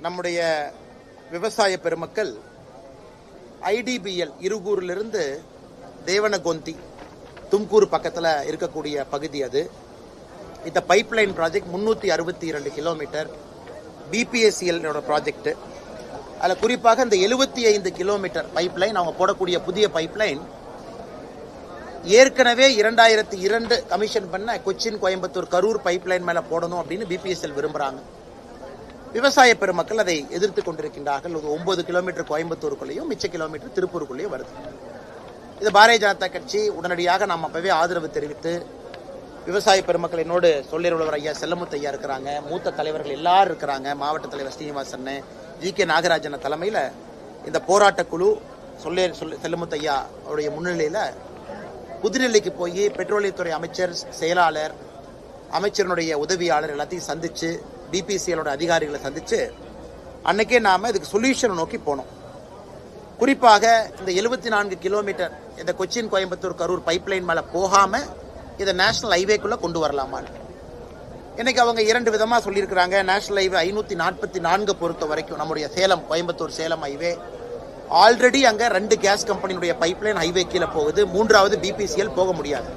நம்முடைய விவசாய பெருமக்கள் ஐடிபிஎல் இருகூரிலிருந்து தேவனகொந்தி தும்கூர் பக்கத்தில் இருக்கக்கூடிய பகுதி அது. இந்த பைப்லைன் ப்ராஜெக்ட் 362 கிலோமீட்டர் பிபிஎஸ்சிஎல் ப்ராஜெக்ட். அதில் குறிப்பாக இந்த 75 கிலோமீட்டர் பைப்லைன் அவங்க போடக்கூடிய புதிய பைப்லைன் ஏற்கனவே 2002 கமிஷன் பண்ண கொச்சின் கோயம்புத்தூர் கரூர் பைப்லைன் மேல போடணும் அப்படின்னு பிபிஎஸ்எல் விரும்புறாங்க. விவசாய பெருமக்கள் அதை எதிர்த்து கொண்டிருக்கின்றார்கள். 9 கிலோமீட்டர் கோயம்புத்தூருக்குள்ளேயும் மிச்ச கிலோமீட்டர் திருப்பூருக்குள்ளேயும் வருது. இது பாரதிய ஜனதா கட்சி உடனடியாக நாம் அப்பவே ஆதரவு தெரிவித்து விவசாய பெருமக்கள் என்னோடு சொல்லியர் ஐயா செல்லமுத்து ஐயா இருக்கிறாங்க, மூத்த தலைவர்கள் எல்லாரும் இருக்கிறாங்க, மாவட்ட தலைவர் ஸ்ரீனிவாசன், ஜி.கே. நாகராஜன் தலைமையில் இந்த போராட்ட குழு செல்லமுத்து ஐயா அவருடைய முன்னிலையில் புதுடெல்லிக்கு போய் பெட்ரோலியத்துறை அமைச்சர், செயலாளர், அமைச்சருடைய உதவியாளர் எல்லாத்தையும் சந்திச்சு பிபிசிஎலோட அதிகாரிகளை சந்திச்சு அன்னைக்கே நாம இதுக்கு சொல்யூஷன் நோக்கி போனோம். குறிப்பாக இந்த 74 கிலோமீட்டர் இந்த கொச்சின் கோயம்புத்தூர் கரூர் பைப்லைன் மேல போகாம இதை நேஷனல் ஹைவேக்குள்ள கொண்டு வரலாமான்னு இன்னைக்கு அவங்க 2 விதமா சொல்லியிருக்கிறாங்க. நேஷனல் ஹைவே 544 பொறுத்த வரைக்கும் நம்முடைய சேலம் கோயம்புத்தூர் சேலம் ஹைவே ஆல்ரெடி அங்க 2 கேஸ் கம்பெனியுடைய பைப்லைன் ஹைவே கீழே போகுது. 3வது பிபிசிஎல் போக முடியாது.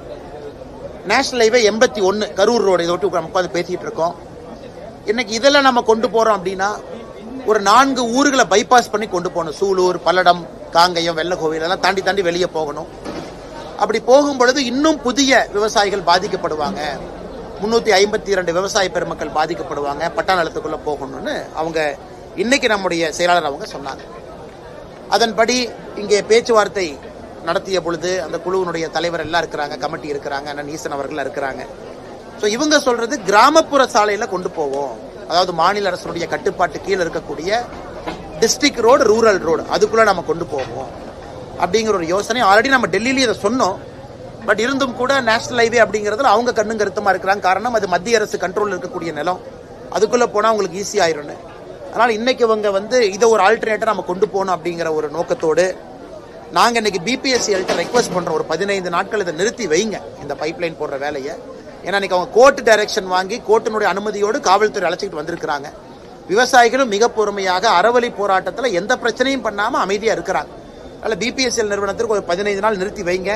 நேஷனல் ஹைவே 81 கரூர் ரோடு இதை விட்டு உட்காந்து பேசிட்டு இருக்கோம். இன்னைக்கு இதெல்லாம் நம்ம கொண்டு போறோம் அப்படின்னா ஒரு 4 ஊர்களை பைபாஸ் பண்ணி கொண்டு போகணும். சூலூர், பல்லடம், காங்கயம், வெள்ளக்கோவில் எல்லாம் தாண்டி தாண்டி வெளியே போகணும். அப்படி போகும் பொழுது இன்னும் புதிய விவசாயிகள் பாதிக்கப்படுவாங்க. 352 விவசாய பெருமக்கள் பாதிக்கப்படுவாங்க. பட்டா நிலத்துக்குள்ள போகணும்னு அவங்க இன்னைக்கு நம்முடைய செயலாளர் அவங்க சொன்னாங்க. அதன்படி இங்கே பேச்சுவார்த்தை நடத்திய பொழுது அந்த குழுவினுடைய தலைவர் எல்லாம் இருக்கிறாங்க, கமிட்டி இருக்கிறாங்க, அண்ணன் ஈசன் அவர்கள் இருக்கிறாங்க. ஸோ இவங்க சொல்றது கிராமப்புற சாலையில கொண்டு போவோம், அதாவது மாநில அரசுடைய கட்டுப்பாட்டு கீழே இருக்கக்கூடிய டிஸ்ட்ரிக்ட் ரோடு, ரூரல் ரோடு அதுக்குள்ள நம்ம கொண்டு போவோம் அப்படிங்கிற ஒரு யோசனை. ஆல்ரெடி நம்ம டெல்லியில இதை சொன்னோம். பட் இருந்தும் கூட நேஷனல் ஹைவே அப்படிங்கிறதுல அவங்க கண்ணும் கருத்துமா இருக்கிறாங்க. காரணம் அது மத்திய அரசு கண்ட்ரோல் இருக்கக்கூடிய நிலம், அதுக்குள்ள போனா உங்களுக்கு ஈஸி ஆயிரும். அதனால இன்னைக்கு இவங்க இதை ஒரு ஆல்டர்னேட்டர் நம்ம கொண்டு போகணும் அப்படிங்கிற ஒரு நோக்கத்தோடு நாங்க இன்னைக்கு பிபிஎஸ்சிஎல்ட்ட ரெக்வஸ்ட் பண்றோம், ஒரு 15 நாட்கள் இதை நிறுத்தி வைங்க இந்த பைப்லைன் போடுற வேலையை. ஏன்னா இன்னைக்கு அவங்க கோர்ட் டைரக்ஷன் வாங்கி கோர்ட்டினுடைய அனுமதியோடு காவல்துறை அழைச்சிட்டு வந்திருக்கிறாங்க. விவசாயிகளும் மிக பொறுமையாக அறவழி போராட்டத்தில் எந்த பிரச்சனையும் பண்ணாம அமைதியா இருக்கிறாங்க. அதனால பிபிஎஸ்சிஎல் நிறுவனத்திற்கு ஒரு 15 நாள் நிறுத்தி வைங்க.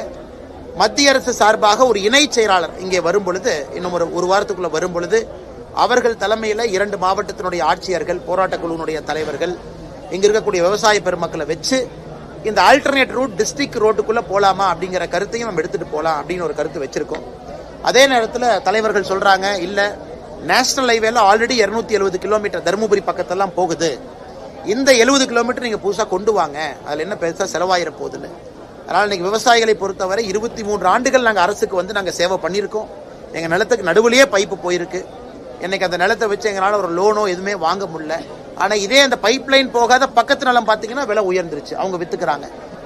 மத்திய அரசு சார்பாக ஒரு இணை செயலாளர் இங்கே வரும் பொழுது, இன்னும் ஒரு வாரத்துக்குள்ள வரும் பொழுது அவர்கள் தலைமையில் 2 மாவட்டத்தினுடைய ஆட்சியர்கள், போராட்ட குழுவினுடைய தலைவர்கள், இங்க இருக்கக்கூடிய விவசாய பெருமக்களை வச்சு இந்த ஆல்டர்னேட் ரூட் டிஸ்ட்ரிக்ட் ரோட்டுக்குள்ள போலாமா அப்படிங்கிற கருத்தையும் நம்ம எடுத்துட்டு போலாம் அப்படின்னு ஒரு கருத்து வச்சிருக்கோம். அதே நேரத்தில் தலைவர்கள் சொல்றாங்க, இல்ல நேஷனல் ஹைவேல ஆல்ரெடி 270 கிலோமீட்டர் தருமபுரி பக்கத்தெல்லாம் போகுது, இந்த 70 கிலோமீட்டர் நீங்க புதுசா கொண்டு வாங்க, அதுல என்ன பெருசா செலவாயிர போகுதுன்னு. அதனால இன்னைக்கு விவசாயிகளை பொறுத்தவரை 23 ஆண்டுகள் நாங்க அரசுக்கு நாங்க சேவை பண்ணியிருக்கோம். எங்க நிலத்துக்கு நடுவுலயே பைப்பு போயிருக்கு. இன்னைக்கு அந்த நிலத்தை வச்சு எங்களால ஒரு லோனோ எதுவுமே வாங்க முடியல. ஆனா இதே அந்த பைப் லைன் போகாத பக்கத்து நிலம் பாத்தீங்கன்னா விலை உயர்ந்துருச்சு, அவங்க வித்துக்கிறாங்க.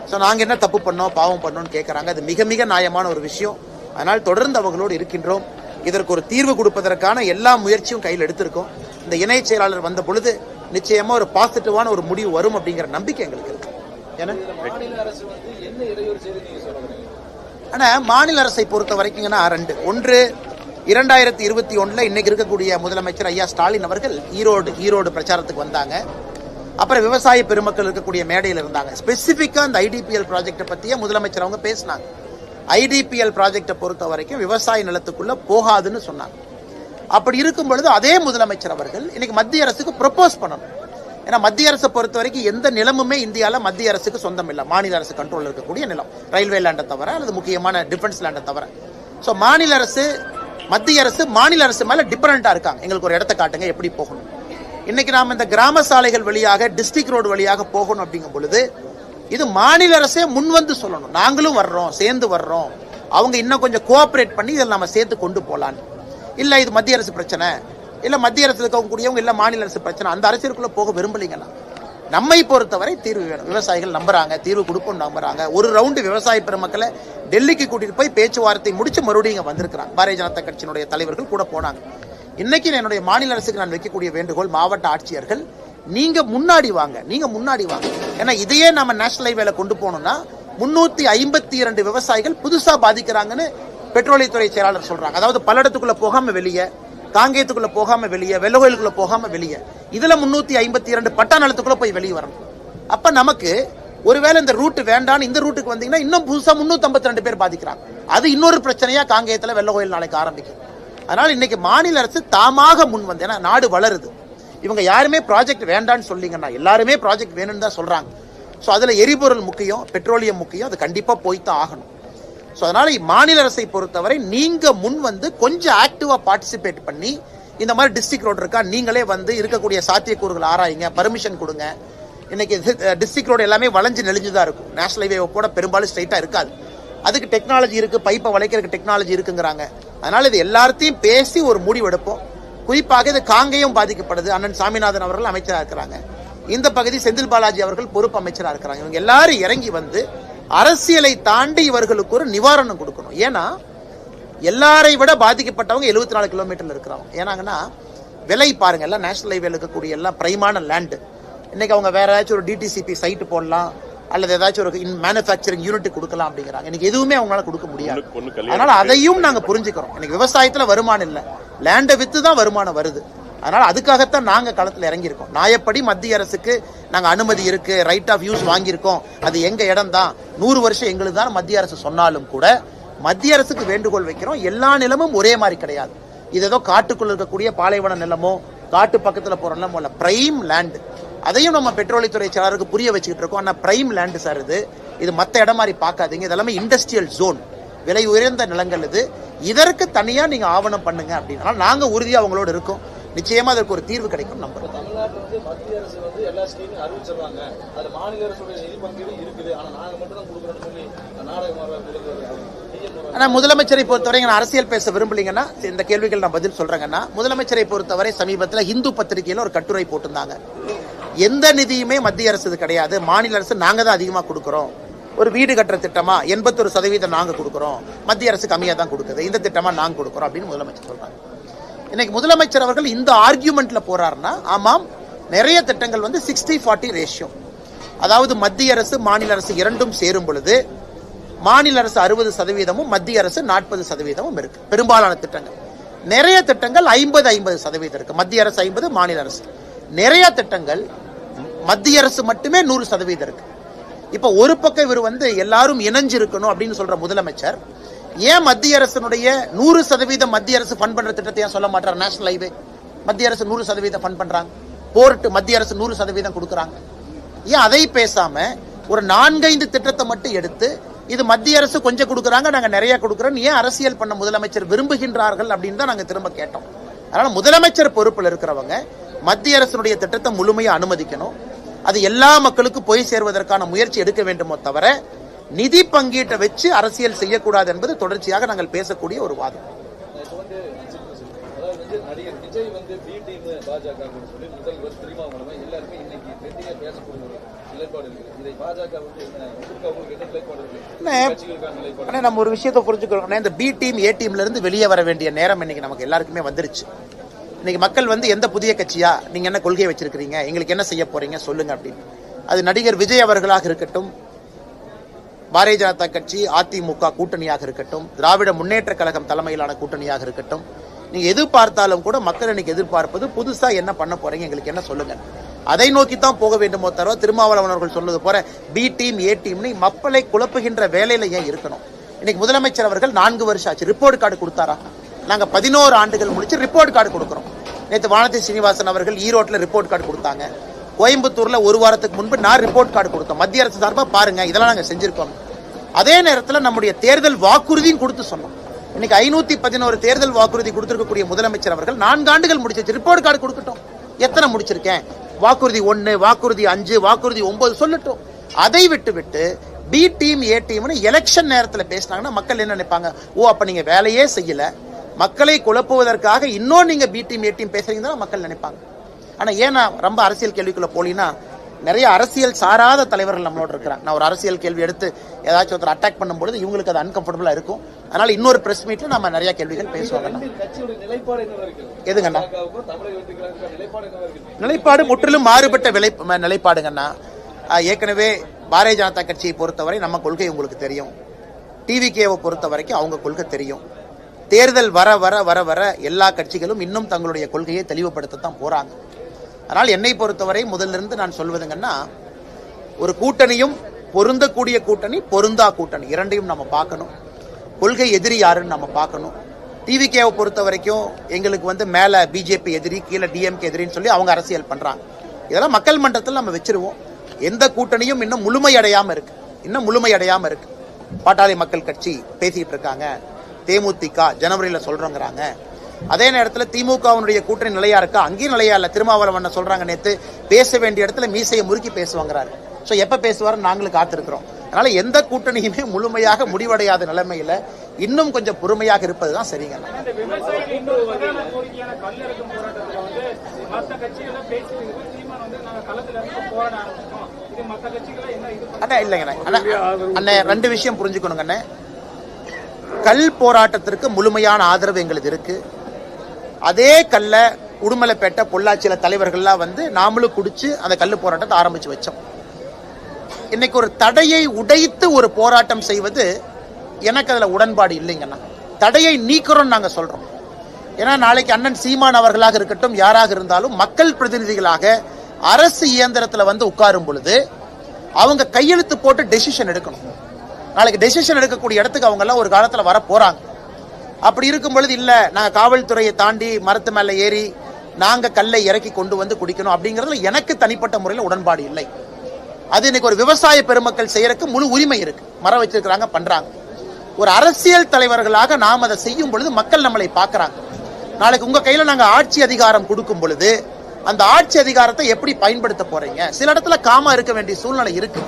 ஸோ நாங்க என்ன தப்பு பண்ணோம், பாவம் பண்ணோம்னு கேட்கறாங்க. அது மிக மிக நியாயமான ஒரு விஷயம். அதனால் தொடர்ந்து அவர்களோடு இருக்கின்றோம். இதற்கு ஒரு தீர்வு கொடுப்பதற்கான எல்லா முயற்சியும் கையில் எடுத்திருக்கோம். இந்த இணை செயலாளர் வந்த பொழுது நிச்சயமா ஒரு பாசிட்டிவான ஒரு முடிவு வரும் அப்படிங்கிற நம்பிக்கை எங்களுக்கு இருக்கு. ஆனா மாநில அரசை பொறுத்த வரைக்கும்னா 2. ஒன்று 2021 இன்னைக்கு இருக்கக்கூடிய முதலமைச்சர் ஐயா ஸ்டாலின் அவர்கள் ஈரோடு பிரச்சாரத்துக்கு வந்தாங்க. அப்புறம் விவசாய பெருமக்கள் இருக்கக்கூடிய மேடையில் இருந்தாங்க. ஸ்பெசிபிக்கா இந்த ஐடிபிஎல் ப்ராஜெக்டை பத்தியே முதலமைச்சர் அவங்க பேசினாங்க. ஐடிபிஎல் ப்ராஜெக்டை பொறுத்த வரைக்கும் விவசாய நிலத்துக்குள்ள போகாதுன்னு சொன்னாங்க. அப்படி இருக்கும் பொழுது அதே முதலமைச்சர் அவர்கள் இன்னைக்கு மத்திய அரசுக்கு ப்ரொபோஸ் பண்ணணும். ஏன்னா மத்திய அரசை பொறுத்த வரைக்கும் எந்த நிலமுமே இந்தியாவில் மத்திய அரசுக்கு சொந்தம் இல்லை. மாநில அரசு கண்ட்ரோல் இருக்கக்கூடிய நிலம், ரயில்வே லேண்டை தவிர அல்லது முக்கியமான டிஃபென்ஸ் லேண்டை தவிர. ஸோ மாநில அரசு, மத்திய அரசு மாநில அரசு மேல டிபெண்டா இருக்காங்க. எங்களுக்கு ஒரு இடத்தை காட்டுங்க, எப்படி போகணும். இன்னைக்கு நாம இந்த கிராம சாலைகள் வழியாக டிஸ்ட்ரிக்ட் ரோடு வழியாக போகணும் அப்படிங்கும் பொழுது இது மாநில அரசே முன் வந்து சொல்லணும், நாங்களும் வர்றோம், சேர்ந்து வர்றோம், அவங்க இன்னும் கொஞ்சம் கோஆபரேட் பண்ணி இதில் நம்ம சேர்த்து கொண்டு போலான்னு. இல்ல இது மத்திய அரசு பிரச்சனை, இல்ல மத்திய அரசு இருக்கக்கூடியவங்க இல்ல மாநில அரசு பிரச்சனை, அந்த அரசியலுக்குள்ள போக விரும்பலீங்கன்னா நம்மை பொறுத்தவரை தீர்வு வேணும். விவசாயிகள் நம்புறாங்க, தீர்வு கொடுப்போம் நம்புறாங்க. ஒரு ரவுண்டு விவசாய பெருமக்களை டெல்லிக்கு கூட்டிட்டு போய் பேச்சுவார்த்தை முடிச்சு மறுபடியும் இங்க வந்திருக்கிறாங்க. பாரதிய ஜனதா கட்சியினுடைய தலைவர்கள் கூட போனாங்க. இன்னைக்கு என்னுடைய மாநில அரசுக்கு நான் வைக்கக்கூடிய வேண்டுகோள், மாவட்ட ஆட்சியர்கள் நீங்க முன்னாடி வாங்க. ஏன்னா இதையே நம்ம நேஷனல் ஹைவேல கொண்டு போனோம்னா 352 விவசாயிகள் புதுசா பாதிக்கிறாங்கன்னு பெட்ரோலியத்துறை செயலாளர் சொல்றாங்க. அதாவது பல்லடத்துக்குள்ள போகாம வெளியே, காங்கேயத்துக்குள்ள போகாம வெளியே, வெள்ளகோயிலுக்குள்ள போகாம வெளியே, இதுல 352 பட்டா நிலத்துக்குள்ள போய் வெளியே வரணும். அப்ப நமக்கு ஒருவேளை இந்த ரூட் வேண்டான்னு இந்த ரூட்டுக்கு வந்தீங்கன்னா இன்னும் புதுசா 352 பேர் பாதிக்கிறாங்க. அது இன்னொரு பிரச்சனையா காங்கேயத்துல வெள்ளகோயில் நாளைக்கு ஆரம்பிக்கும். அதனால இன்னைக்கு மாநில அரசு தாமாக முன் வந்து, ஏன்னா நாடு வளருது, இவங்க யாருமே ப்ராஜெக்ட் வேண்டான்னு சொல்லிங்கன்னா எல்லாருமே ப்ராஜெக்ட் வேணும்னு தான் சொல்றாங்க. ஸோ அதுல எரிபொருள் முக்கியம், பெட்ரோலியம் முக்கியம், அது கண்டிப்பா போய்தான் ஆகணும். ஸோ அதனால மாநில அரசை பொறுத்தவரை நீங்க முன் வந்து கொஞ்சம் ஆக்டிவா பார்ட்டிசிபேட் பண்ணி இந்த மாதிரி டிஸ்ட்ரிக்ட் ரோடு இருக்கா நீங்களே வந்து இருக்கக்கூடிய சாத்தியக்கூறுகள் ஆராயுங்க, பர்மிஷன் கொடுங்க. இன்னைக்கு டிஸ்ட்ரிக்ட் ரோடு எல்லாமே வளைஞ்சு நெளிஞ்சுதான் இருக்கும். நேஷனல் ஹைவே கூட பெரும்பாலும் ஸ்ட்ரைட்டா இருக்காது. அதுக்கு டெக்னாலஜி இருக்கு, பைப்பை வளைக்கிறதுக்கு டெக்னாலஜி இருக்குங்கிறாங்க. அதனால இது எல்லாத்தையும் பேசி ஒரு முடிவு எடுப்போம். குறிப்பாக இது காங்கேயம் பாதிக்கப்படுது. அண்ணன் சாமிநாதன் அவர்கள் அமைச்சராக இருக்கிறாங்க. இந்த பகுதி செந்தில் பாலாஜி அவர்கள் பொறுப்பு அமைச்சராக இருக்கிறாங்க. இவங்க எல்லாரும் இறங்கி வந்து அரசியலை தாண்டி இவர்களுக்கு ஒரு நிவாரணம் கொடுக்கணும். ஏன்னா எல்லாரை விட பாதிக்கப்பட்டவங்க 74 கிலோமீட்டர்ல இருக்கிறாங்க. ஏன்னாங்கன்னா விலை பாருங்க, எல்லாம் நேஷனல் ஹைவேல இருக்கக்கூடிய எல்லாம் பிரைமான லேண்டு. இன்னைக்கு அவங்க வேற ஏதாச்சும் ஒரு டிடிசிபி சைட் போடலாம் அல்லது ஏதாச்சும் ஒரு மேனுஃபேக்சரிங் யூனிட் கொடுக்கலாம் அப்படிங்கிறாங்க. இன்னைக்கு எதுவுமே அவங்களால கொடுக்க முடியாது. அதனால அதையும் நாங்க புரிஞ்சுக்கிறோம். இன்னைக்கு விவசாயத்துல வருமானம் இல்ல, லேண்டை வித்து தான் வருமானம் வருது. அதனால அதுக்காகத்தான் நாங்க களத்துல இறங்கியிருக்கோம். நியாயப்படி மத்திய அரசுக்கு நாங்க அனுமதி இருக்கு, ரைட் ஆஃப் யூஸ் வாங்கியிருக்கோம், அது எங்க இடம் தான், 100 வருஷம் எங்களுக்கு தான் மத்திய அரசு சொன்னாலும் கூட மத்திய அரசுக்கு வேண்டுகோள் வைக்கிறோம். எல்லா நிலமும் ஒரே மாதிரி கிடையாது. இது ஏதோ காட்டுக்குள்ள இருக்கக்கூடிய பாலைவன நிலமோ காட்டு பக்கத்துல போற நிலமோ இல்ல, பிரைம் லேண்ட். அதையும் நம்ம பெட்ரோலியத்துறை செயலாளருக்கு புரிய வச்சுக்கிட்டு இருக்கோம். ஆனா பிரைம் லேண்ட் சார், இது மத்த இடம் மாதிரி பார்க்காதீங்க, இதெல்லாமே இண்டஸ்ட்ரியல் ஜோன், விலை உயர்ந்த நிலங்கள். இதற்கு தனியா நீங்க ஆவணம் பண்ணுங்க அப்படின்னா நாங்க உறுதியா அவங்களோட இருக்கோம். நிச்சயமா அதற்கு ஒரு தீர்வு கிடைக்கும் நம்புறோம். தமிழ்நாட்டில் வந்து மத்திய அரசு வந்து எல்லா ஸ்கீமையும் அறிவிச்சிடறாங்க, அது மாநில அரசுடைய நிதி பங்கீடு இருக்குது, ஆனா நாங்க மட்டும் தான் கொடுக்குறோம்னு சொல்லி நாடகம். ஆனா முதலமைச்சரை பொறுத்தவரை நான் அரசியல் பேச விரும்பலீங்கன்னா இந்த கேள்விகள் நான் பதில் சொல்றேங்கன்னா, முதலமைச்சரை பொறுத்தவரை சமீபத்தில் இந்து பத்திரிகையில ஒரு கட்டுரை போட்டிருந்தாங்க. எந்த நிதியுமே மத்திய அரசு கிடையாது, மாநில அரசு நாங்க தான் அதிகமா கொடுக்கிறோம். ஒரு வீடு கட்டுற திட்டமா 81% நாங்க கொடுக்கிறோம், மத்திய அரசு கம்மியா தான் கொடுக்குது, இந்த திட்டமா நாங்க கொடுக்கிறோம் அப்படின்னு முதலமைச்சர் சொல்றாங்க. இன்னைக்கு முதலமைச்சர் அவர்கள் இந்த ஆர்கியூமெண்ட்ல போறாருன்னா, ஆமாம் நிறைய திட்டங்கள் வந்து 60-40 ரேஷியோ, அதாவது மத்திய அரசு மாநில அரசு இரண்டும் சேரும் பொழுது மாநில அரசு 60%, மத்திய அரசு 40% இருக்கு. பெரும்பாலான திட்டங்கள், நிறைய திட்டங்கள் 50-50% இருக்கு. மத்திய அரசு 50, மாநில அரசு. நிறைய திட்டங்கள் மத்திய அரசு மட்டுமே 100% இருக்கு. இப்ப ஒரு பக்கம் இவர் வந்து எல்லாரும் இணைஞ்சு இருக்கணும் அப்படின்னு சொல்ற முதலமைச்சர் ஏன் மத்திய அரசனுடைய 100% மத்திய அரசு ஃபண்ட் பண்ற திட்டத்தை ஏன் சொல்ல மாட்டார்? நேஷனல் ஹைவே மத்திய அரசு 100% ஃபண்ட் பண்றாங்க, போர்ட் மத்திய அரசு 100% கொடுக்கறாங்க. ஏன் அதை பேசாம ஒரு 4-5 திட்டத்தை மட்டும் எடுத்து இது மத்திய அரசு கொஞ்சம் கொடுக்கறாங்க, நாங்க நிறைய கொடுக்கறோம், ஏன் அரசியல் பண்ண முதலமைச்சர் விரும்புகின்றார்கள் அப்படின்னு தான் நாங்க திரும்ப கேட்டோம். அதனால முதலமைச்சர் பொறுப்பில் இருக்கிறவங்க மத்திய அரசுடைய திட்டத்தை முழுமையா அனுமதிக்கணும். அது எல்லா மக்களுக்கும் போய் சேர்வதற்கான முயற்சி எடுக்க வேண்டுமோ தவிர நிதி பங்கீட்டை வச்சு அரசியல் செய்யக்கூடாது என்பது தொடர்ச்சியாக நாங்கள் பேசக்கூடிய ஒரு வாதம். நடிகர் விஜய் வந்து பி டீம் பாஜக சொல்லி முதல்வர் திருமாவளவன் எல்லாருமே இன்னைக்கு ட்ரெண்டிங்கா பேசக்கூடிய ஒரு நிலைப்பாடு இருக்கு. இதை பாஜக வந்து என்ன நிலைப்பாடு இருக்கு? நம்ம ஒரு விஷயத்தை புரிஞ்சுக்கிறோம், இந்த பி டீம் ஏ டீம்ல இருந்து வெளியே வர வேண்டிய நேரம் இன்னைக்கு நமக்கு எல்லாருக்குமே வந்துருச்சு. இன்னைக்கு மக்கள் வந்து எந்த புதிய கட்சியா, நீங்க என்ன கொள்கை வச்சிருக்கீங்க, எங்களுக்கு என்ன செய்ய போறீங்க சொல்லுங்க அப்படின்னு. அது நடிகர் விஜய் அவர்களாக இருக்கட்டும், பாரதிய ஜனதா கட்சி அதிமுக கூட்டணியாக இருக்கட்டும், திராவிட முன்னேற்ற கழகம் தலைமையிலான கூட்டணியாக இருக்கட்டும், நீங்க எது பார்த்தாலும் கூட மக்கள் இன்னைக்கு எதிர்பார்ப்பது புதுசா என்ன பண்ண போறீங்க, எங்களுக்கு என்ன சொல்லுங்க, அதை நோக்கி தான் போக வேண்டுமோ தவிர திருமாவளவன் அவர்கள் சொன்னது போல பி டீம் ஏ டீம் மக்களை குழப்புகின்ற வேலையில ஏன் இருக்கணும்? இன்னைக்கு முதலமைச்சர் அவர்கள் 4 வருஷம் ஆச்சு, ரிப்போர்ட் கார்டு கொடுத்தாரா? நாங்க 11 ஆண்டுகள் முடிச்சு ரிப்போர்ட் கார்டு கொடுக்கிறோம். நேற்று வானதி சீனிவாசன் அவர்கள் ஈரோட்ல ரிப்போர்ட் கார்டு கொடுத்தாங்க. கோயம்புத்தூர்ல ஒரு வாரத்துக்கு முன்பு நான் ரிப்போர்ட் கார்டு கொடுத்தோம். மத்திய அரசு சார்பா பாருங்க இதெல்லாம் நாங்க செஞ்சிருக்கோம். அதே நேரத்தில் நம்முடைய தேர்தல் வாக்குறுதியும் கொடுத்து சொன்னோம். இன்னைக்கு 511 தேர்தல் வாக்குறுதி கொடுத்திருக்கக்கூடிய முதலமைச்சர் அவர்கள் 4 ஆண்டுகள் முடிச்சு ரிப்போர்ட் கார்டு கொடுக்கட்டும். எத்தனை முடிச்சிருக்கேன், வாக்குறுதி 1, வாக்குறுதி 5, வாக்குறுதி 9 சொல்லட்டும். அதை விட்டு பி டீம் ஏ டீம்னு எலெக்ஷன் நேரத்தில் பேசினாங்கன்னா மக்கள் என்ன நினைப்பாங்க? ஓ அப்ப நீங்க வேலையே செய்யல, மக்களை குழப்புவதற்காக இன்னும் நீங்க பி டீம் ஏ டீம் பேசுறீங்கன்னா மக்கள் நினைப்பாங்க. ஆனா ஏன்னா ரொம்ப அரசியல் கேள்விக்குள்ள போலீங்கன்னா நிறைய அரசியல் சாராத தலைவர்கள் நம்மளோட இருக்கிறாங்க. நான் ஒரு அரசியல் கேள்வி எடுத்து ஏதாச்சும் ஒருத்தர் அட்டாக் பண்ணும்போது இவங்களுக்கு அது அன்கம்ஃபர்டபுளா இருக்கும். அதனால இன்னொரு பிரஸ் மீட்ல நம்ம நிறைய கேள்விகள் பேசுவாங்க. எதுங்கண்ணா நிலைப்பாடு முற்றிலும் மாறுபட்ட நிலைப்பாடுங்கண்ணா. ஏற்கனவே பாரதிய ஜனதா கட்சியை பொறுத்தவரை நம்ம கொள்கை உங்களுக்கு தெரியும், டிவிகேவை பொறுத்த வரைக்கும் அவங்க கொள்கை தெரியும். தேர்தல் வர வர வர வர எல்லா கட்சிகளும் இன்னும் தங்களுடைய கொள்கையை தெளிவுபடுத்தத்தான் போறாங்க. அதனால் என்னை பொறுத்தவரை முதலிருந்து நான் சொல்வதுங்கன்னா, ஒரு கூட்டணியும் பொருந்தக்கூடிய கூட்டணி, பொருந்தா கூட்டணி இரண்டையும் நம்ம பார்க்கணும். கொள்கை எதிரி யாருன்னு நம்ம பார்க்கணும். டிவிகேவை பொறுத்த வரைக்கும் எங்களுக்கு மேல பிஜேபி எதிரி, கீழே டிஎம்கே எதிரின்னு சொல்லி அவங்க அரசியல் பண்றாங்க. இதெல்லாம் மக்கள் மன்றத்தில் நம்ம வச்சிருவோம். எந்த கூட்டணியும் இன்னும் முழுமையடையாம இருக்கு. பாட்டாளி மக்கள் கட்சி பேசிட்டு இருக்காங்க, தேமுதிக ஜனவரியில சொல்றோங்கிறாங்க. அதே நேரத்தில் திமுகவுடைய கூட்டணி நிலையா இருக்கா? அங்கேயும் நிலையா இல்ல. திருமாவளவன் சொல்றாங்க, நேத்து பேச வேண்டிய இடத்துல மீசையை முறுக்கி பேசுவாங்கிறாரு. சோ எப்ப பேசுவாரு நாங்களும் காத்திருக்கிறோம். அதனால எந்த கூட்டணியுமே முழுமையாக முடிவடையாத நிலைமையில இன்னும் கொஞ்சம் பொறுமையாக இருப்பதுதான் சரிங்க. இல்லைங்க, ரெண்டு விஷயம் புரிஞ்சுக்கணுங்க. கல் போராட்டத்திற்கு முழுமையான ஆதரவு எங்களுக்கு இருக்கு. அதே கல்ல உடுமலைப்பேட்டை பொள்ளாச்சியில தலைவர்கள்லாம் நாமளும் குடிச்சு அந்த கல்லு போராட்டத்தை ஆரம்பிச்சு வச்சோம். இன்னைக்கு ஒரு தடையை உடைத்து ஒரு போராட்டம் செய்வது எனக்கு அதுல உடன்பாடு இல்லைங்கன்னா, தடையை நீக்கிறோம் நாங்க சொல்றோம். ஏன்னா நாளைக்கு அண்ணன் சீமான் அவர்களாக இருக்கட்டும், யாராக இருந்தாலும் மக்கள் பிரதிநிதிகளாக அரசு இயந்திரத்துல உட்காரும் பொழுது அவங்க கையெழுத்து போட்டு டெசிஷன் எடுக்கணும். நாளைக்கு டெசிஷன் எடுக்கக்கூடிய இடத்துக்கு அவங்க எல்லாம் ஒரு காலத்துல வர போறாங்க. அப்படி இருக்கும் பொழுது இல்ல நாங்க காவல்துறையை தாண்டி மரத்து மேல ஏறி நாங்க கல்லை இறக்கி கொண்டு குடிக்கணும் அப்படிங்கறதுல எனக்கு தனிப்பட்ட முறையில் உடன்பாடு இல்லை. அது இன்னைக்கு ஒரு விவசாய பெருமக்கள் செய்யறதுக்கு முழு உரிமை இருக்கு. மரம் வச்சிருக்கிறாங்க, பண்றாங்க. ஒரு அரசியல் தலைவர்களாக நாம் அதை செய்யும் பொழுது மக்கள் நம்மளை பார்க்கறாங்க. நாளைக்கு உங்க கையில நாங்க ஆட்சி அதிகாரம் கொடுக்கும் பொழுது அந்த ஆட்சி அதிகாரத்தை எப்படி பயன்படுத்த போறீங்க? சில இடத்துல காமா இருக்க வேண்டிய சூழ்நிலை இருக்கு.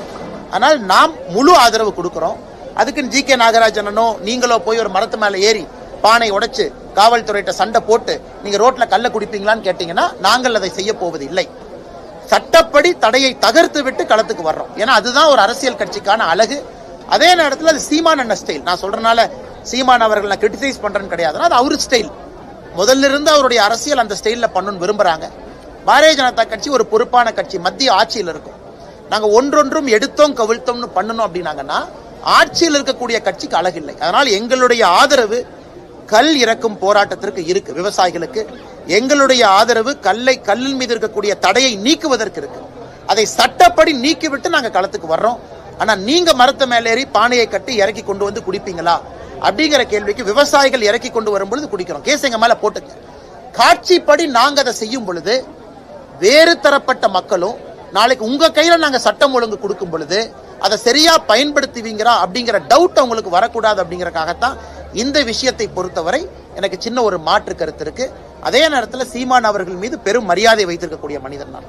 ஆனால் நாம் முழு ஆதரவு கொடுக்கிறோம். அதுக்கு ஜி.கே. நாகராஜனோ நீங்களோ போய் ஒரு மரத்து மேல ஏறி பானை உடைச்சு காவல்துறையிட்ட சண்டை போட்டு நீங்க ரோட்ல கல்ல குடிப்பீங்களான்னு கேட்டீங்கன்னா நாங்கள் அதை செய்ய போவது இல்லை. சட்டப்படி தடையை தகர்த்து விட்டு களத்துக்கு வர்றோம். ஏன்னா அதுதான் ஒரு அரசியல் கட்சிக்கான அழகு. அதே நேரத்தில் அது சீமான் அண்ணன் ஸ்டைல். நான் சொல்றதுனால சீமான் அவர்கள் நான் கிரிட்டிசைஸ் பண்றேன்னு கிடையாது. அது அவரு ஸ்டைல். முதல்ல இருந்து அவருடைய அரசியல் அந்த ஸ்டைல்ல பண்ணணும்னு விரும்புறாங்க. பாரதிய ஜனதா கட்சி ஒரு பொறுப்பான கட்சி, மத்திய ஆட்சியில் இருக்கும். நாங்க ஒன்றொன்றும் எடுத்தோம் கவிழ்த்தோம்னு பண்ணணும் அப்படின்னாங்கன்னா ஆட்சியில் இருக்கக்கூடிய கட்சிக்கு அழகில்லை. அதனால் எங்களுடைய ஆதரவு கல் இறக்கும் போராட்டத்திற்கு இருக்கு. விவசாயிகளுக்கு எங்களுடைய ஆதரவு கல்லின் மீது இருக்கக்கூடிய தடையை நீக்குவதற்கு இருக்கு. அதை சட்டப்படி நீக்கிவிட்டு நாங்க களத்துக்கு வர்றோம். ஆனா நீங்க மரத்த மேல ஏறி பானையை கட்டி இறக்கி கொண்டு குடிப்பீங்களா அப்படிங்கிற கேள்விக்கு விவசாயிகள் இறக்கி கொண்டு வரும் பொழுது குடிக்கிறோம். கேஸ் எங்க மேல போட்டுங்க. காட்சிப்படி நாங்க அதை செய்யும் பொழுது வேறு தரப்பட்ட மக்களும் நாளைக்கு உங்க கையில நாங்க சட்டம் ஒழுங்கு கொடுக்கும் பொழுது அதை சரியா பயன்படுத்துவீங்களா அப்படிங்கிற டவுட் அவங்களுக்கு வரக்கூடாது அப்படிங்கறக்காகத்தான் இந்த விஷயத்தை பொறுத்தவரை எனக்கு சின்ன ஒரு மாற்று கருத்து இருக்கு. அதே நேரத்தில் சீமான் அவர்கள் மீது பெரும் மரியாதை வைத்திருக்கக்கூடிய மனிதன் நான்.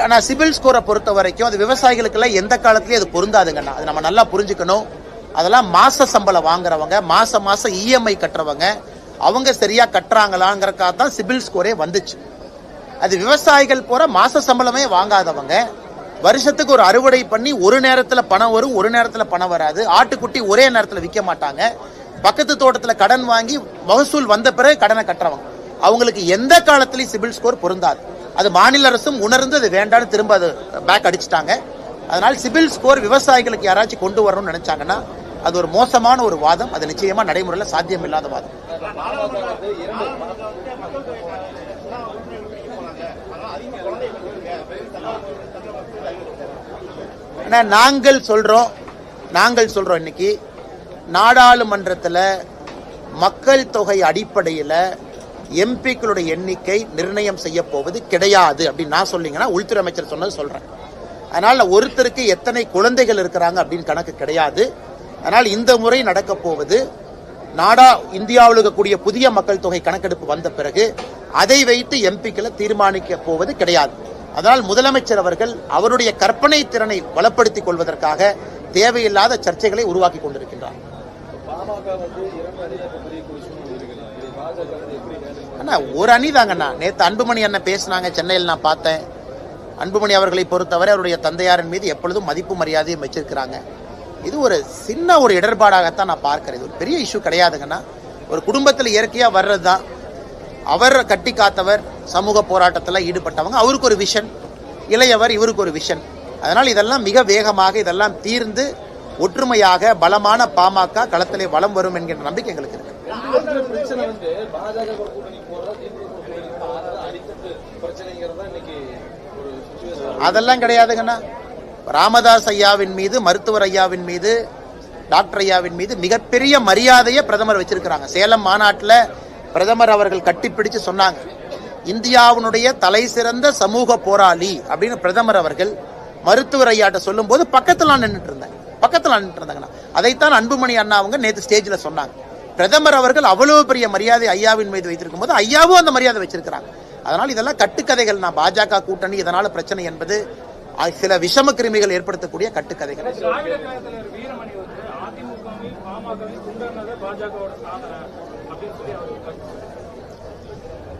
ஆனா சிபில் ஸ்கோரை பொறுத்த வரைக்கும் அது விவசாயிகளுக்கு எல்லாம் எந்த காலத்திலயும் அது பொருந்தாதுங்கண்ணா. அது நம்ம நல்லா புரிஞ்சுக்கணும். அதெல்லாம் மாச சம்பளம் வாங்குறவங்க, மாசம் இஎம்ஐ கட்டுறவங்க, அவங்க சரியா கட்டுறாங்களாங்கிறக்காக தான் சிபில் ஸ்கோரே வந்துச்சு. அது விவசாயிகள் போற மாச சம்பளமே வாங்காதவங்க, வருஷத்துக்கு ஒரு அறுவடை பண்ணி ஒரு நேரத்துல பணம் வரும், ஒரு நேரத்துல பணம் வராது, ஆட்டுக்குட்டி ஒரே நேரத்துல விற்க மாட்டாங்க, பக்கத்து தோட்டத்துல கடன் வாங்கி மகசூல் வந்த பிறகு கடனை கட்டுறவங்க, அவங்களுக்கு எந்த காலத்திலயும் சிபில் ஸ்கோர் பொருந்தாது. அது மாநில அரசும் உணர்ந்து அது வேண்டான்னு திரும்ப அது பேக் அடிச்சுட்டாங்க. அதனால சிபில் ஸ்கோர் விவசாயிகளுக்கு யாராச்சும் கொண்டு வரணும்னு நினைச்சாங்கன்னா அது ஒரு மோசமான ஒரு வாதம். அது நிச்சயமா நடைமுறையில் சாத்தியம் இல்லாத வாதம். நாங்கள் சொல்றோம் இன்னைக்கு நாடாளுமன்றத்தில் மக்கள் தொகை அடிப்படையில் எம்பிக்களுடைய எண்ணிக்கை நிர்ணயம் செய்ய போவது கிடையாது அப்படின்னு நான் சொல்லிங்கன்னா உள்துறை அமைச்சர் சொன்னது சொல்றேன். அதனால ஒருத்தருக்கு எத்தனை குழந்தைகள் இருக்கிறாங்க அப்படின்னு கணக்கு கிடையாது. அதனால் இந்த முறை நடக்க போவது இந்தியாவில் இருக்கக்கூடிய புதிய மக்கள் தொகை கணக்கெடுப்பு வந்த பிறகு அதை வைத்து எம்பிக்களை தீர்மானிக்க போவது கிடையாது. அதனால் முதலமைச்சர் அவர்கள் அவருடைய கற்பனை திறனை வளப்படுத்திக் கொள்வதற்காக தேவையில்லாத சர்ச்சைகளை உருவாக்கி கொண்டிருக்கின்றார். அண்ணா ஒரு அணி தாங்கண்ணா. நேற்று அன்புமணி அண்ணன் பேசினாங்க சென்னையில், நான் பார்த்தேன். அன்புமணி அவர்களை பொறுத்தவரை அவருடைய தந்தையாரின் மீது எப்பொழுதும் மதிப்பு மரியாதையும் வச்சிருக்கிறாங்க. இது ஒரு சின்ன ஒரு இடர்பாடாகத்தான் நான் பார்க்கிறேன். இது ஒரு பெரிய இஷ்யூ கிடையாதுங்கன்னா, ஒரு குடும்பத்தில் இயற்கையா வர்றது தான். அவர் கட்டி காத்தவர், சமூக போராட்டத்தில் ஈடுபட்டவங்க, அவருக்கு ஒரு விஷன், இளையவர், இவருக்கு ஒரு விஷன். அதனால் இதெல்லாம் மிக வேகமாக இதெல்லாம் தீர்ந்து ஒற்றுமையாக பலமான பாமக களத்திலே வலம் வரும் என்கின்ற நம்பிக்கை எங்களுக்கு இருக்கு. பிரச்சனை வந்து பாஜக கூட்டணி போறதா திமுக கூட்டணி போறதா அடித்தட்டு பிரச்சனைங்கிறதா இன்னைக்கு ஒரு சிச்சுவேஷன். அதெல்லாம் கிடையாதுங்கண்ணா. ராமதாஸ் ஐயாவின் மீது, மருத்துவர் ஐயாவின் மீது, டாக்டர் ஐயாவின் மீது மிகப்பெரிய மரியாதையை பிரதமர் வச்சிருக்கிறாங்க. சேலம் மாநாட்டில் பிரதமர் அவர்கள் கட்டிப்பிடிச்சு சொன்னாங்க, இந்தியாவினுடைய தலை சிறந்த சமூக போராளி அப்படின்னு பிரதமர் அவர்கள் மருத்துவர் ஐயாட்ட சொல்லும் போது பக்கத்தில் நான் நின்றுட்டு இருந்தாங்கண்ணா. அதைத்தான் அன்புமணி அண்ணா அவங்க நேற்று ஸ்டேஜில் சொன்னாங்க. பிரதமர் அவர்கள் அவ்வளவு பெரிய மரியாதை ஐயாவின் மீது வைத்திருக்கும் போது ஐயாவும் அந்த மரியாதை வச்சிருக்கிறாங்க. அதனால் இதெல்லாம் கட்டுக்கதைகள். நான் பாஜக கூட்டணி இதனால பிரச்சனை என்பது சில விஷம கிருமிகள் ஏற்படுத்தக்கூடிய கட்டுக்கதைகள்.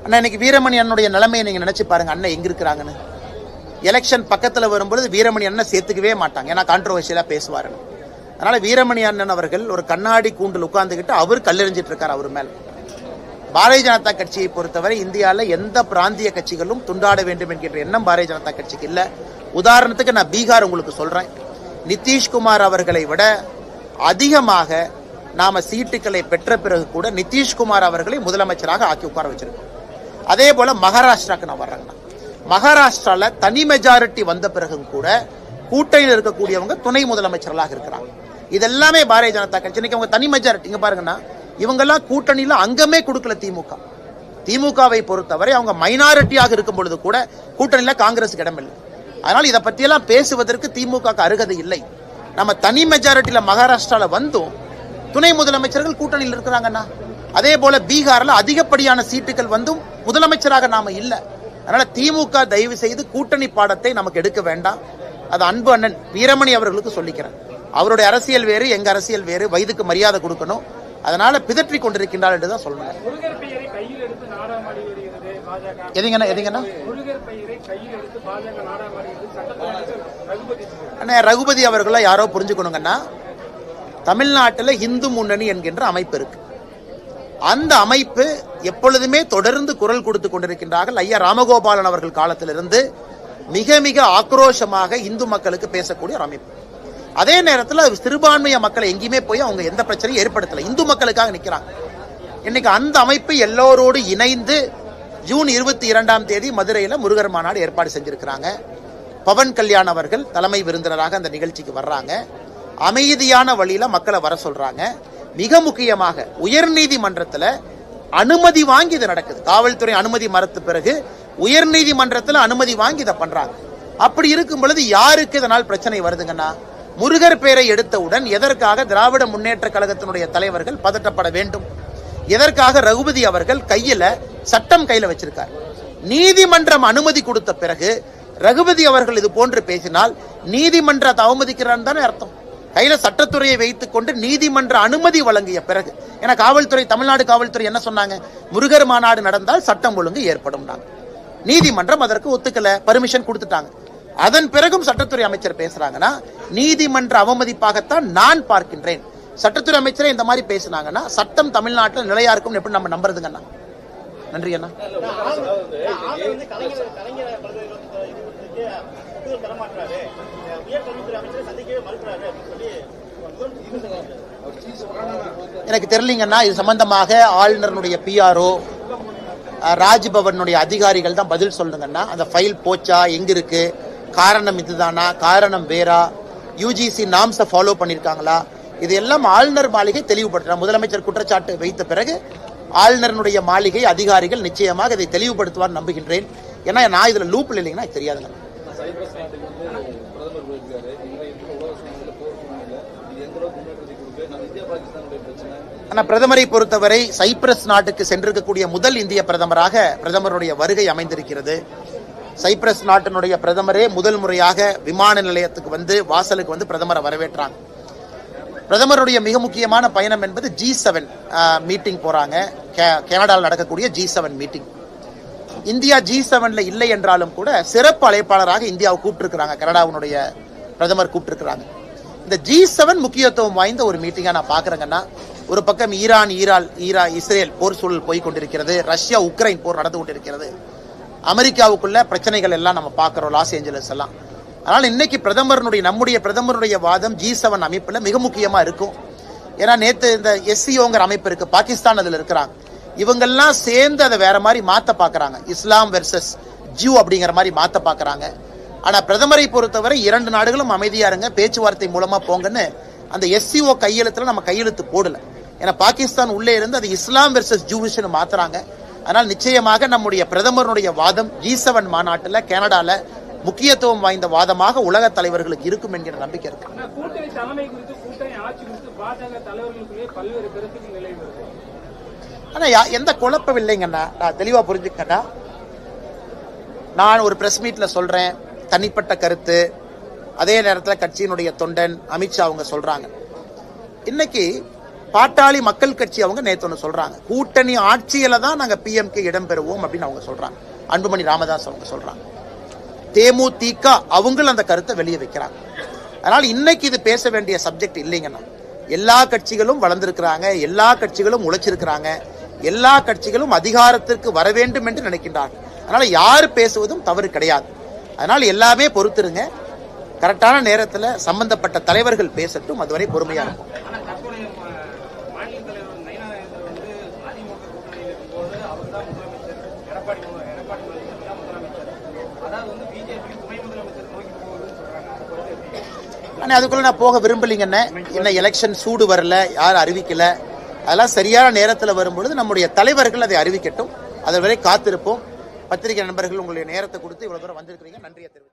அண்ணா, இன்னைக்கு வீரமணி அண்ணனுடைய நிலைமையை நீங்க நினைச்சு பாருங்க. அண்ணன் எங்க இருக்கிறாங்கன்னு. எலெக்ஷன் பக்கத்துல வரும்பொழுது வீரமணி அண்ணன் சேர்த்துக்கவே மாட்டாங்க, ஏன்னா கான்ட்ரோவர்சியலா பேசுவாரு. அதனால வீரமணி அண்ணன் அவர்கள் ஒரு கண்ணாடி கூண்டில் உட்கார்ந்துகிட்டு அவர் கல்லெறிஞ்சிட்டு இருக்காரு அவர் மேல. பாரதிய ஜனதா கட்சியை பொறுத்தவரை இந்தியாவில் எந்த பிராந்திய கட்சிகளும் துண்டாட வேண்டும் என்கின்ற எண்ணம் பாரதிய ஜனதா கட்சிக்கு இல்ல. உதாரணத்துக்கு நான் பீகார் உங்களுக்கு சொல்றேன். நிதிஷ்குமார் அவர்களை விட அதிகமாக நாம சீட்டுகளை பெற்ற பிறகு கூட நிதிஷ்குமார் அவர்களை முதலமைச்சராக ஆக்கி உட்கார வச்சிருக்கோம். அதே போல மகாராஷ்டிராக்கு நான் வர்றேன்னா, மகாராஷ்டிரால தனி மெஜாரிட்டி வந்த பிறகும் கூட கூட்டணியில் இருக்கக்கூடியவங்க துணை முதலமைச்சர்களாக இருக்கிறாங்க. இதெல்லாமே பாரதிய ஜனதா கட்சி. இன்னைக்கு அவங்க தனி மெஜாரிட்டி. இங்க பாருங்கன்னா, இவங்கெல்லாம் கூட்டணியில அங்கமே கொடுக்கல. திமுகவை பொறுத்தவரை அவங்க மைனாரிட்டியாக இருக்கும் பொழுது கூட கூட்டணியில காங்கிரஸுக்கு இடமில்லை. அதனால இதை பற்றியெல்லாம் பேசுவதற்கு திமுக அருகதை இல்லை. நம்ம தனி மெஜாரிட்டியில மகாராஷ்டிரால வந்தும் துணை முதலமைச்சர்கள் கூட்டணியில் இருக்கிறாங்கன்னா, அதே போல பீகார்ல அதிகப்படியான சீட்டுகள் வந்தும் முதலமைச்சராக நாம இல்ல. அதனால திமுக தயவு செய்து கூட்டணி பாடத்தை நமக்கு எடுக்க வேண்டாம். அது அன்பு அண்ணன் வீரமணி அவர்களுக்கு சொல்லிக்கிறேன். அவருடைய அரசியல் வேறு, எங்க அரசியல் வேறு. வயதுக்கு மரியாதை கொடுக்கணும். அதனால பிதற்றி கொண்டிருக்கின்றார் என்றுதான் சொல்லணும். ரகுபதி அவர்கள யாரோ புரிஞ்சுக்கணுங்கன்னா, தமிழ்நாட்டில் இந்து முன்னணி என்கின்ற அமைப்பு இருக்கு. அந்த அமைப்பு எப்பொழுதுமே தொடர்ந்து குரல் கொடுத்து கொண்டிருக்கின்றார்கள். ஐயா ராமகோபாலன் அவர்கள் காலத்திலிருந்து மிக மிக ஆக்ரோஷமாக இந்து மக்களுக்கு பேசக்கூடிய ஒரு அமைப்பு. அதே நேரத்தில் சிறுபான்மைய மக்களை எங்கேயுமே போய் அவங்க எந்த பிரச்சனையும் ஏற்படுத்தல, இந்து மக்களுக்காக நிற்கிறாங்க. இன்னைக்கு அந்த அமைப்பு எல்லோரோடு இணைந்து ஜூன் 22ஆம் தேதி மதுரையில் முருகர் மாநாடு ஏற்பாடு செஞ்சிருக்கிறாங்க. பவன் கல்யாண் அவர்கள் தலைமை விருந்தினராக அந்த நிகழ்ச்சிக்கு வர்றாங்க. அமைதியான வழியில மக்களை வர சொல்றாங்க. மிக முக்கியமாக உயர்நீதிமன்றத்தில் அனுமதி வாங்கி இது நடக்குது. காவல்துறை அனுமதி மறுத்த பிறகு உயர்நீதிமன்றத்தில் அனுமதி வாங்கி இதை பண்றாங்க. அப்படி இருக்கும் பொழுது யாருக்கு இதனால் பிரச்சனை வருதுங்கன்னா, முருகர் பெயரை எடுத்தவுடன் எதற்காக திராவிட முன்னேற்ற கழகத்தினுடைய தலைவர்கள் பதட்டப்பட வேண்டும்? எதற்காக ரகுபதி அவர்கள் கையில சட்டம் கையில வச்சிருக்கார்? நீதிமன்றம் அனுமதி கொடுத்த பிறகு ரகுபதி அவர்கள் இது போன்று பேசினால் நீதிமன்றத்தை அவமதிக்கிறான்னு தானே அர்த்தம். கையில சட்டத்துறையை வைத்துக் கொண்டு நீதிமன்ற அனுமதி வழங்கிய பிறகு, ஏன்னா காவல்துறை, தமிழ்நாடு காவல்துறை என்ன சொன்னாங்க? முருகர் மாநாடு நடந்தால் சட்டம் ஒழுங்கு ஏற்படும். நீதிமன்றம் அதற்கு ஒத்துக்கல, பர்மிஷன் கொடுத்துட்டாங்க. அதன் பிறகும் சட்டத்துறை அமைச்சர் பேசுறாங்கன்னா நீதிமன்ற அவமதிப்பாகத்தான் நான் பார்க்கின்றேன். சட்டத்துறை அமைச்சரே இந்த மாதிரி பேசினாங்கன்னா சட்டம் தமிழ்நாட்டில் நிலையா இருக்கும் எப்படி நம்ம நம்புறதுங்கண்ணா? நன்றி அண்ணா. எனக்கு தெரியலீங்கன்னா, இது சம்பந்தமாக ஆளுநருடைய பிஆர்ஓ, ராஜ்பவனுடைய அதிகாரிகள் தான் பதில் சொல்லுங்கன்னா. அந்த ஃபைல் போச்சா, எங்க இருக்கு, காரணம் இதுதானா, காரணம் வேறா, யூஜிசி நாம்ஸை ஃபாலோ பண்ணிருக்காங்களா, இது எல்லாம் ஆளுநர் மாளிகை தெளிவுபடுத்துறாங்க. முதலமைச்சர் குற்றச்சாட்டு வைத்த பிறகு ஆளுநருடைய மாளிகை அதிகாரிகள் நிச்சயமாக இதை தெளிவுபடுத்துவார் நம்புகின்றேன். ஏன்னா நான் இதுல லூப்ல இல்லைங்கன்னா தெரியாதுங்க. ஆனா பிரதமரை பொறுத்தவரை சைப்ரஸ் நாட்டுக்கு சென்றிருக்கக்கூடிய முதல் இந்திய பிரதமராக பிரதமருடைய வருகை அமைந்திருக்கிறது. சைப்ரஸ் நாட்டினுடைய பிரதமரே முதல் முறையாக விமான நிலையத்துக்கு வந்து வாசலுக்கு வந்து பிரதமரை வரவேற்றாங்க. பிரதமருடைய மிக முக்கியமான பயணம் என்பது G7 மீட்டிங் போறாங்க. கனடாவில் நடக்கக்கூடிய G7 மீட்டிங். இந்தியா G7ல இல்லை என்றாலும் கூட சிறப்பு அழைப்பாளராக இந்தியாவை கூப்பிட்டுருக்காங்க. கனடாவுடைய பிரதமர் கூப்பிட்டுருக்காங்க. இந்த G7 முக்கியத்துவம் வாய்ந்த ஒரு மீட்டிங்கா நான் பாக்குறேங்கன்னா, ஒரு பக்கம் ஈரான் இஸ்ரேல் போர் சூழல் போய் கொண்டிருக்கிறது, ரஷ்யா உக்ரைன் போர் நடந்து கொண்டிருக்கிறது. அமெரிக்காவுக்குள்ள பிரச்சனைகள் எல்லாம் நம்ம பார்க்கிறோம், லாஸ் ஏஞ்சலஸ் எல்லாம். அதனால இன்னைக்கு நம்முடைய பிரதமருடைய வாதம் G7 அமைப்புல மிக முக்கியமா இருக்கும். ஏன்னா நேத்து இந்த SCOங்கிற அமைப்பு இருக்கு, பாகிஸ்தான் அதுல இருக்கிறாங்க. இவங்கெல்லாம் சேர்ந்து அதை வேற மாதிரி மாத்த பாக்குறாங்க, இஸ்லாம் வெர்சஸ் ஜூ அப்படிங்கிற மாதிரி மாத்த பாக்குறாங்க. ஆனா பிரதமரை பொறுத்தவரை 2 நாடுகளும் அமைதியா இருங்க, பேச்சுவார்த்தை மூலமா போங்கன்னு அந்த SCO கையெழுத்துல நம்ம கையெழுத்து போடல. ஏன்னா பாகிஸ்தான் உள்ளே இருந்து அது இஸ்லாம் வெர்சஸ் ஜூவிஷ்னு மாத்துறாங்க. அதனால் நிச்சயமாக நம்முடைய பிரதமருடைய வாதம் G7 மாநாட்டுல கனடால முக்கியத்துவம் வாய்ந்த வாதமாக உலக தலைவர்களுக்கு இருக்கும் என்கிற நம்பிக்கை இருக்கு. கூட்டணி தலைமை குறித்து, கூட்டணி ஆட்சி குறித்து பாஜக தலைவர்களுக்குள்ளே பல்வேறு கருத்துக்கள் நிலை வருது. ஆனா எந்த குழப்பம் இல்லைங்கண்ணா, நான் தெளிவா புரிஞ்சுக்கண்ணா. நான் ஒரு பிரஸ் மீட்ல சொல்றேன் தனிப்பட்ட கருத்து, அதே நேரத்தில் கட்சியினுடைய தொண்டன் அமித்ஷா அவங்க சொல்றாங்க. இன்னைக்கு பாட்டாளி மக்கள் கட்சி அவங்க நேத்து ஒன்று சொல்றாங்க, கூட்டணி ஆட்சியில தான் நாங்க PMK இடம் பெறுவோம் அப்படின்னு அவங்க சொல்றாங்க. அன்புமணி ராமதாஸ் அவங்க சொல்றாங்க. தேமுதிக அவங்களும் அந்த கருத்தை வெளியே வைக்கிறாங்க. அதனால இன்னைக்கு இது பேச வேண்டிய சப்ஜெக்ட் இல்லைங்கண்ணா. எல்லா கட்சிகளும் வளர்ந்திருக்கிறாங்க, எல்லா கட்சிகளும் உழைச்சிருக்கிறாங்க, எல்லா கட்சிகளும் அதிகாரத்திற்கு வர வேண்டும் என்று நினைக்கின்றார்கள். அதனால யார் பேசுவதும் தவறு கிடையாது. அதனால எல்லாமே பொறுத்திருங்க, கரெக்டான நேரத்தில் சம்பந்தப்பட்ட தலைவர்கள் பேசட்டும், அதுவரை பொறுமையா இருக்கும். ஆனா அதுக்குள்ள நான் போக விரும்பலீங்கன்னு. இன்னும் எலெக்ஷன் சூடு வரல, யாரும் அறிவிக்கல. அதெல்லாம் சரியான நேரத்தில் வரும்பொழுது நம்முடைய தலைவர்கள் அதை அறிவிக்கட்டும், அதுவரை காத்திருப்போம். பத்திரிகை நண்பர்கள் உங்களுடைய நேரத்தை கொடுத்து இவ்வளவு தூரம் வந்திருக்கிறீங்க, நன்றியை தெரிவித்து